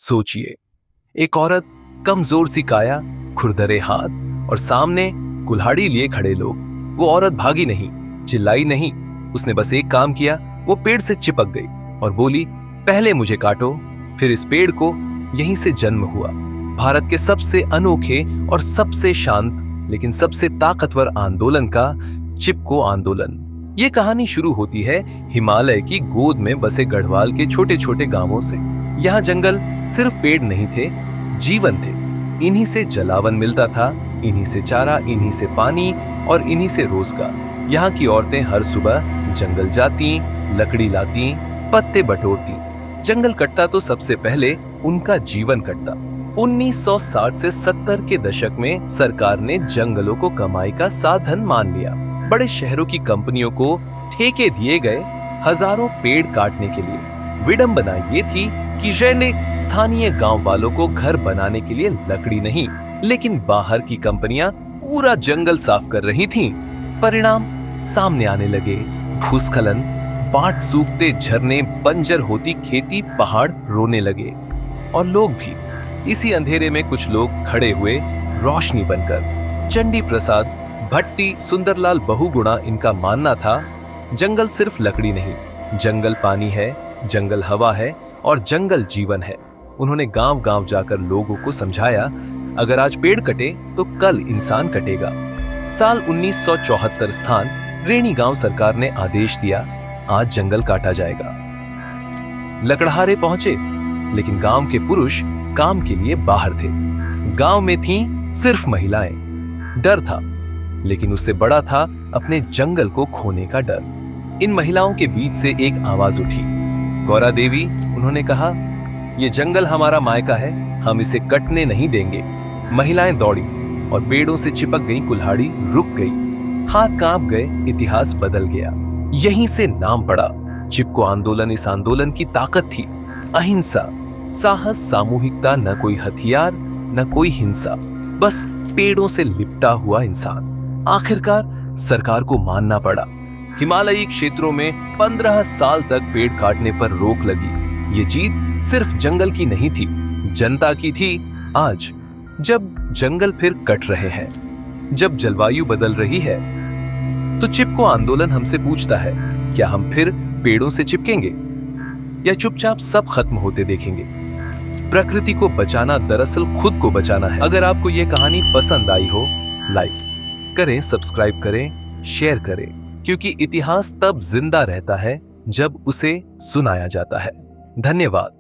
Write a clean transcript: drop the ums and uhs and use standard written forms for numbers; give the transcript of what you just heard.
सोचिए, एक औरत, कमजोर सी काया, खुरदरे हाथ और सामने कुल्हाड़ी लिए खड़े लोग। वो औरत भागी नहीं, चिल्लाई नहीं, उसने बस एक काम किया। वो पेड़ से चिपक गई और बोली, पहले मुझे काटो, फिर इस पेड़ को। यहीं से जन्म हुआ भारत के सबसे अनोखे और सबसे शांत लेकिन सबसे ताकतवर आंदोलन का, चिपको आंदोलन। ये कहानी शुरू होती है हिमालय की गोद में बसे गढ़वाल के छोटे छोटे गांवों से। यहाँ जंगल सिर्फ पेड़ नहीं थे, जीवन थे। इन्हीं से जलावन मिलता था, इन्हीं से चारा, इन्हीं से पानी और इन्हीं से रोजगार। यहाँ की औरतें हर सुबह जंगल जाती, लकड़ी लाती, पत्ते बटोरती। जंगल कटता तो सबसे पहले उनका जीवन कटता। 1960 से 70 के दशक में सरकार ने जंगलों को कमाई का साधन मान लिया। बड़े शहरों की कंपनियों को ठेके दिए गए हजारों पेड़ काटने के लिए। विडंबना ये थी कि शहर ने स्थानीय गांव वालों को घर बनाने के लिए लकड़ी नहीं, लेकिन बाहर की कंपनियां पूरा जंगल साफ कर रही थीं। परिणाम सामने आने लगे, भूस्खलन, बाढ़, सूखते झरने, बंजर होती खेती, पहाड़ रोने लगे। और लोग भी इसी अंधेरे में कुछ लोग खड़े हुए रोशनी बनकर। चंडी प्रसाद भट्टी, सुंदरलाल बहुगुणा, इनका मानना था जंगल सिर्फ लकड़ी नहीं, जंगल पानी है, जंगल हवा है और जंगल जीवन है। उन्होंने गांव गांव जाकर लोगों को समझाया, अगर आज पेड़ कटे तो कल इंसान कटेगा। साल 1974 स्थान रेणी गांव सरकार ने आदेश दिया, आज जंगल काटा जाएगा। लकड़हारे पहुंचे, लेकिन गांव के पुरुष काम के लिए बाहर थे। गांव में थीं सिर्फ महिलाएं। डर था, लेकिन उससे बड़ा था अपने जंगल को खोने का डर। इन महिलाओं के बीच से एक आवाज उठी, गौरा देवी। उन्होंने कहा, ये जंगल हमारा मायका है, हम इसे कटने नहीं देंगे। महिलाएं दौड़ी और पेड़ों से चिपक गई, कुल्हाड़ी रुक गई, हाथ कांप गए, इतिहास बदल गया। यहीं से नाम पड़ा चिपको आंदोलन। इस आंदोलन की ताकत थी अहिंसा, साहस, सामूहिकता, न कोई हथियार, न कोई हिंसा, बस पेड़ों से लिपटा हुआ इंसान। आखिरकार सरकार को मानना पड़ा। हिमालयी क्षेत्रों में 15 साल तक पेड़ काटने पर रोक लगी। ये जीत सिर्फ जंगल की नहीं थी, जनता की थी। आज जब जंगल फिर कट रहे हैं, जब जलवायु बदल रही है, तो चिपको आंदोलन हमसे पूछता है, क्या हम फिर पेड़ों से चिपकेंगे या चुपचाप सब खत्म होते देखेंगे? प्रकृति को बचाना दरअसल खुद को बचाना है। अगर आपको यह कहानी पसंद आई हो, लाइक करें, सब्सक्राइब करें, शेयर करें, क्योंकि इतिहास तब जिंदा रहता है जब उसे सुनाया जाता है। धन्यवाद।